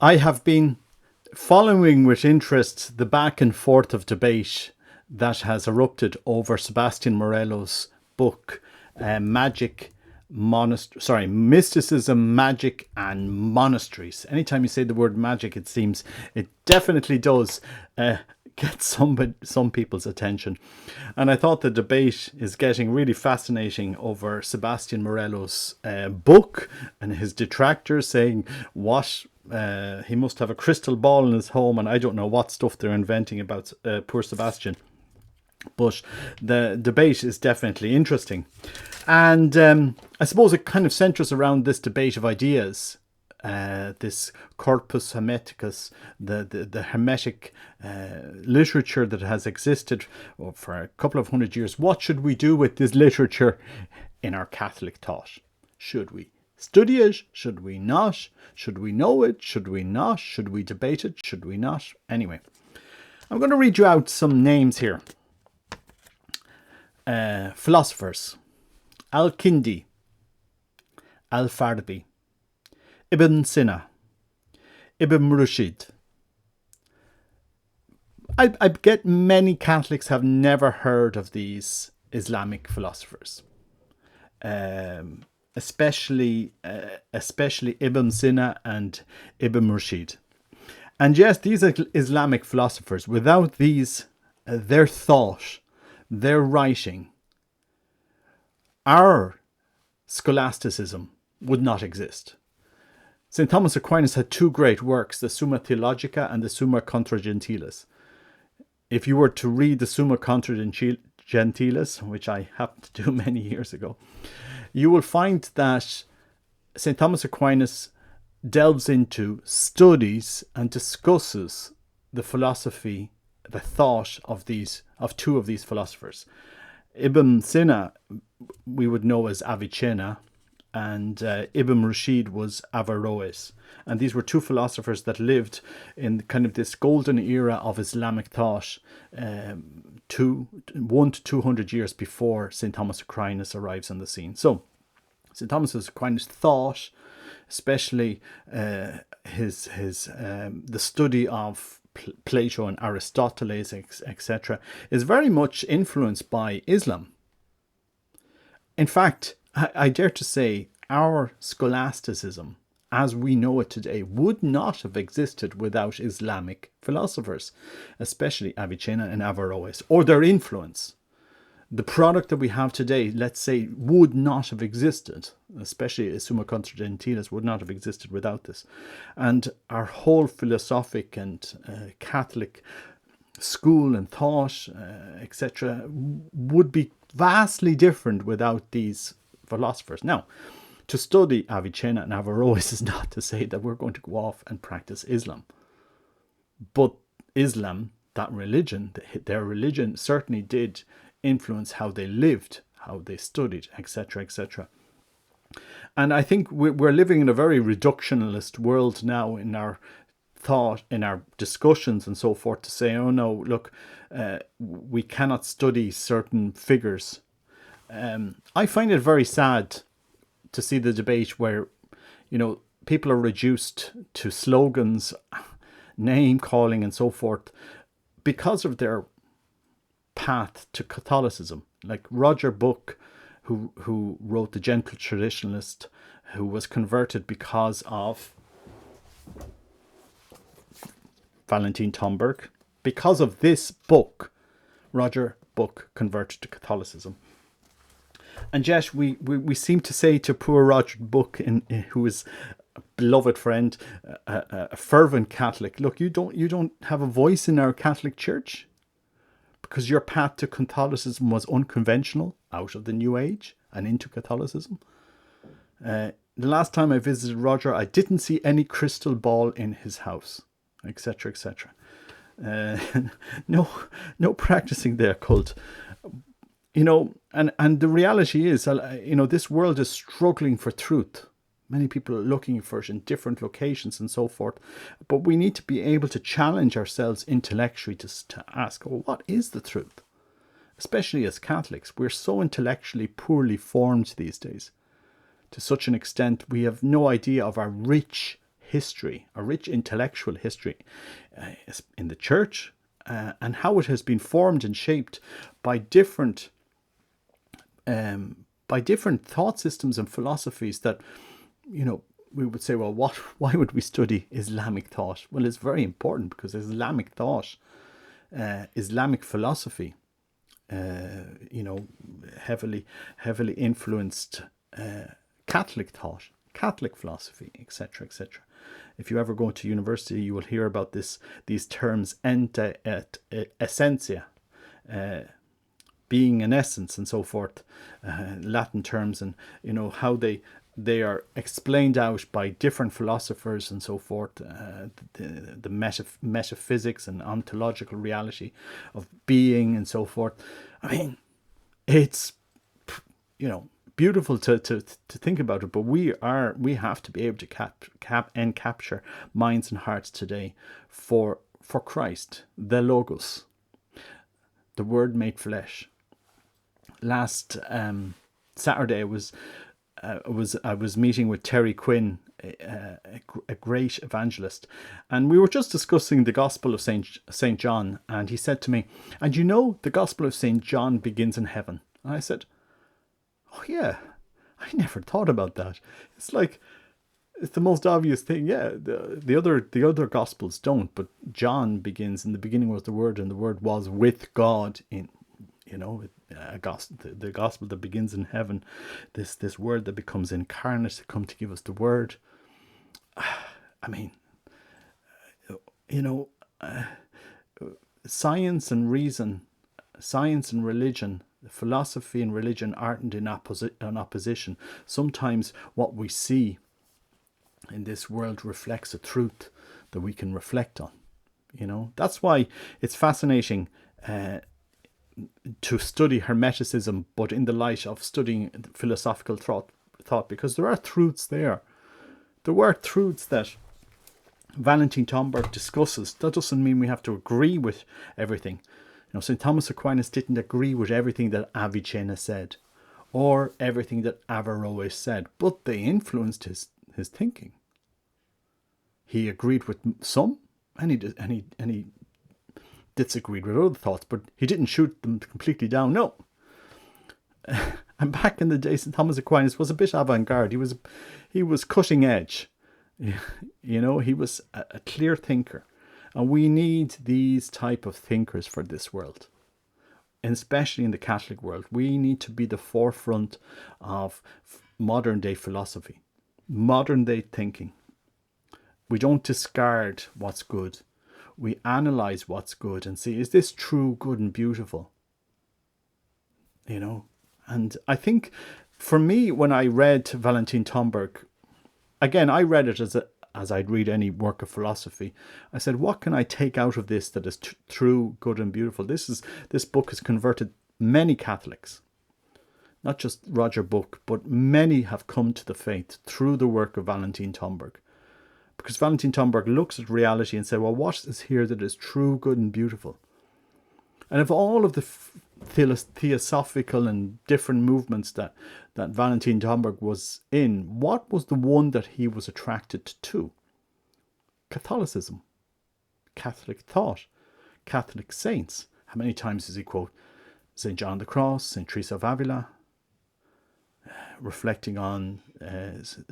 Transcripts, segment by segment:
I have been following with interest the back and forth of debate that has erupted over Sebastian Morello's book, Mysticism, Magic and Monasteries. Anytime you say the word magic, it seems it definitely does get some people's attention. And I thought the debate is getting really fascinating over Sebastian Morello's book, and his detractors saying what he must have a crystal ball in his home, and I don't know what stuff they're inventing about poor Sebastian. But the debate is definitely interesting. And I suppose it kind of centers around this debate of ideas, this corpus hermeticus, the hermetic literature that has existed for a couple of hundred years. What should we do with this literature in our Catholic thought? Should we study it? Should we not? Should we know it? Should we not? Should we debate it? Should we not? Anyway, I'm going to read you out some names here. Philosophers: Al-Kindi, Al-Farabi, Ibn Sina, Ibn Rushd. I get many Catholics have never heard of these Islamic philosophers, especially Ibn Sina and Ibn Rushd. And yes, these are Islamic philosophers. Without these, their thought, their writing, our scholasticism would not exist. St. Thomas Aquinas had two great works, the Summa Theologica and the Summa Contra Gentiles. If you were to read the Summa Contra Gentiles, which I happened to do many years ago, you will find that St. Thomas Aquinas delves into, studies and discusses the philosophy, the thought of two of these philosophers. Ibn Sina we would know as Avicenna, and Ibn Rushd was Averroes. And these were two philosophers that lived in kind of this golden era of Islamic thought, 1 to 200 years before St. Thomas Aquinas arrives on the scene. So St. Thomas Aquinas' thought, especially the study of Plato and Aristoteles, etc., is very much influenced by Islam. In fact, I dare to say our scholasticism, as we know it today, would not have existed without Islamic philosophers, especially Avicenna and Averroes, or their influence. The product that we have today, let's say, would not have existed, especially Summa Contra Gentiles would not have existed without this. And our whole philosophic and Catholic school and thought, etc., would be vastly different without these philosophers. Now, to study Avicenna and Averroes is not to say that we're going to go off and practice Islam. But Islam, that religion, their religion certainly did influence how they lived, how they studied, etc., etc. And I think we're living in a very reductionist world now in our thought, in our discussions and so forth, to say, oh no, look, we cannot study certain figures. I find it very sad to see the debate where, people are reduced to slogans, name calling and so forth because of their path to Catholicism. Like Roger Buck, who wrote The Gentle Traditionalist, who was converted because of Valentin Tomberg. Because of this book, Roger Buck converted to Catholicism. And yet we seem to say to poor Roger Buck, who is a beloved friend, a fervent Catholic, look, you don't have a voice in our Catholic Church because your path to Catholicism was unconventional, out of the New Age and into Catholicism. The last time I visited Roger, I didn't see any crystal ball in his house, etc., etc. No practicing the occult. And the reality is, this world is struggling for truth. Many people are looking for it in different locations and so forth. But we need to be able to challenge ourselves intellectually to ask, well, what is the truth? Especially as Catholics, we're so intellectually poorly formed these days. To such an extent, we have no idea of our rich history, a rich intellectual history in the church, and how it has been formed and shaped by different thought systems and philosophies that, we would say, well, why would we study Islamic thought? Well, it's very important because Islamic thought, Islamic philosophy, heavily influenced Catholic thought, Catholic philosophy, etc., etc. If you ever go to university, you will hear about these terms, ente et essentia, being an essence, and so forth, Latin terms, and how they are explained out by different philosophers and so forth, the metaphysics and ontological reality of being and so forth. I mean, it's beautiful to think about it, but we have to be able to capture minds and hearts today for Christ, the Logos, the Word made flesh. Last Saturday, I was meeting with Terry Quinn, a great evangelist, and we were just discussing the Gospel of Saint John, and he said to me, "And the Gospel of Saint John begins in heaven." And I said, "Oh yeah, I never thought about that. It's like it's the most obvious thing. Yeah, the other Gospels don't, but John begins, in the beginning was the Word, and the Word was with God." In the gospel that begins in heaven, this Word that becomes incarnate to come to give us the Word. I mean, science and reason, science and religion, philosophy and religion aren't in opposition. Sometimes what we see in this world reflects a truth that we can reflect on. That's why it's fascinating to study Hermeticism, but in the light of studying philosophical thought, because there are truths there. There were truths that Valentin Tomberg discusses. That doesn't mean we have to agree with everything. St. Thomas Aquinas didn't agree with everything that Avicenna said or everything that Averroes said, but they influenced his thinking. He agreed with some, and he disagreed with other thoughts, but he didn't shoot them completely down. No. And back in the day, St. Thomas Aquinas was a bit avant-garde. He was cutting edge. He was a clear thinker. And we need these type of thinkers for this world. And especially in the Catholic world. We need to be the forefront of modern day philosophy, modern day thinking. We don't discard what's good. We analyze what's good and see, is this true, good and beautiful? And I think for me, when I read Valentin Tomberg, again, I read it as I'd read any work of philosophy. I said, what can I take out of this that is true, good and beautiful? This book has converted many Catholics. Not just Roger Buck, but many have come to the faith through the work of Valentin Tomberg. Because Valentin Tomberg looks at reality and said, well, what is here that is true, good and beautiful? And of all of the theosophical and different movements that Valentin Tomberg was in, what was the one that he was attracted to? Catholicism, Catholic thought, Catholic saints. How many times does he quote St. John the Cross, St. Teresa of Avila, reflecting on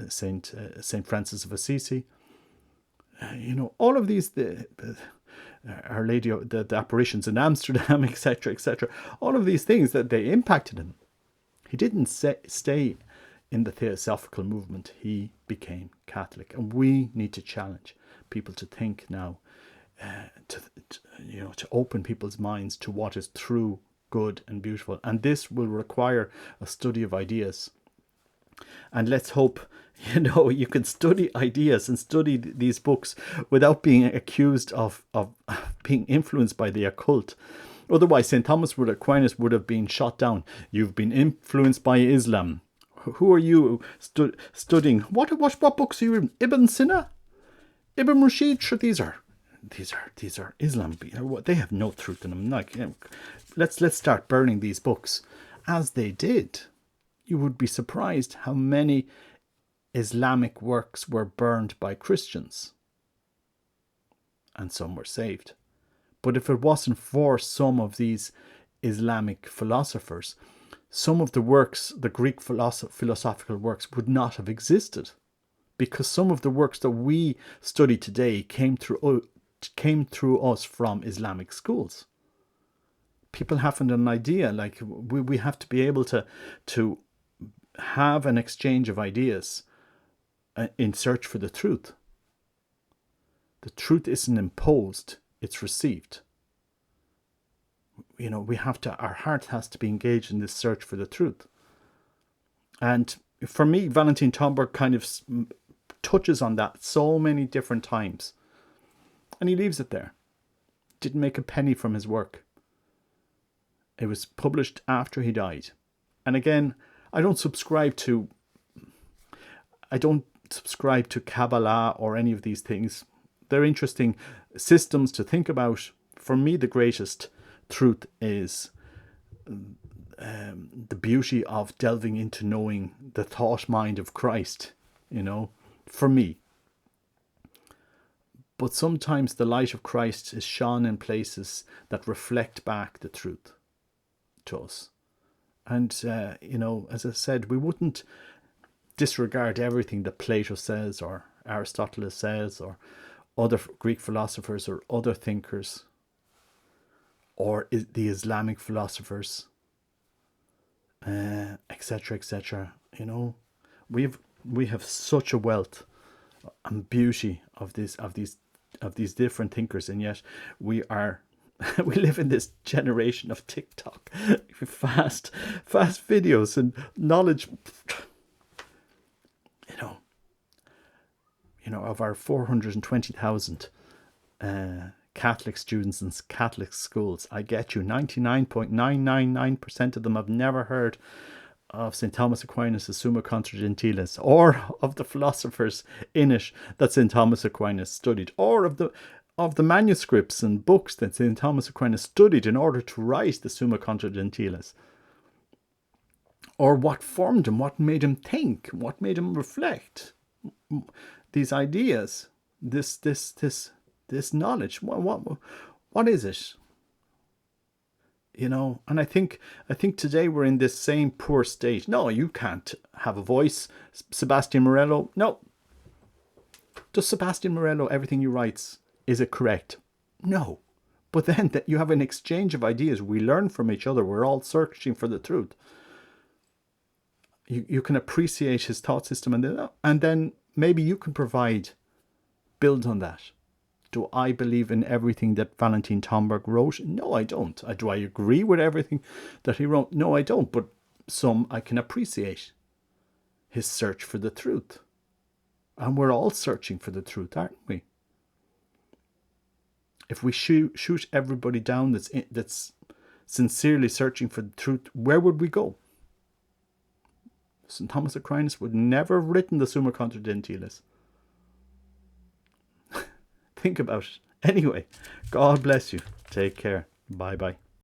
St. Francis of Assisi? All of these, Our Lady, the apparitions in Amsterdam, etc., etc. All of these things that they impacted him. He didn't stay in the theosophical movement. He became Catholic, and we need to challenge people to think now, to open people's minds to what is true, good, and beautiful. And this will require a study of ideas. And let's hope, you can study ideas and study these books without being accused of being influenced by the occult. Otherwise, St. Thomas Aquinas would have been shot down. You've been influenced by Islam. Who are you studying? What books are you reading? Ibn Sina? Ibn Rashid? Sure, these are Islam. They have no truth in them. Let's start burning these books. As they did. You would be surprised how many Islamic works were burned by Christians, and some were saved. But if it wasn't for some of these Islamic philosophers, some of the works, the Greek philosophical works, would not have existed, because some of the works that we study today came through us from Islamic schools. People haven't an idea. Like, we have to be able to have an exchange of ideas in search for the truth. The truth isn't imposed, it's received. We have to, our heart has to be engaged in this search for the truth. And for me, Valentin Tomberg kind of touches on that so many different times. And he leaves it there. Didn't make a penny from his work. It was published after he died. And again, I don't subscribe to Kabbalah or any of these things. They're interesting systems to think about. For me, the greatest truth is the beauty of delving into knowing the thought mind of Christ, for me. But sometimes the light of Christ is shone in places that reflect back the truth to us. And, as I said, we wouldn't disregard everything that Plato says or Aristotle says or other Greek philosophers or other thinkers or the Islamic philosophers, etc., etc. We have such a wealth and beauty of these different thinkers, and yet we live in this generation of TikTok, fast videos and knowledge. Of our 420,000 Catholic students in Catholic schools, I get you, 99.999% of them have never heard of St. Thomas Aquinas' Summa Contra Gentiles, or of the philosophers in it that St. Thomas Aquinas studied, or of the manuscripts and books that St. Thomas Aquinas studied in order to write the Summa Contra Gentiles, or what formed him, what made him think, what made him reflect. These ideas, this knowledge, what is it? And I think today we're in this same poor state. No, you can't have a voice. Sebastian Morello, no. Does Sebastian Morello, everything he writes, is it correct? No. But then that you have an exchange of ideas. We learn from each other. We're all searching for the truth. You can appreciate his thought system, and then maybe you can build on that. Do I believe in everything that Valentin Tomberg wrote? No, I don't. Do I agree with everything that he wrote? No, I don't. But some I can appreciate. His search for the truth. And we're all searching for the truth, aren't we? If we shoot everybody down that's sincerely searching for the truth, where would we go? St. Thomas Aquinas would never have written the Summa Contra Gentiles. Think about it. Anyway, God bless you. Take care. Bye-bye.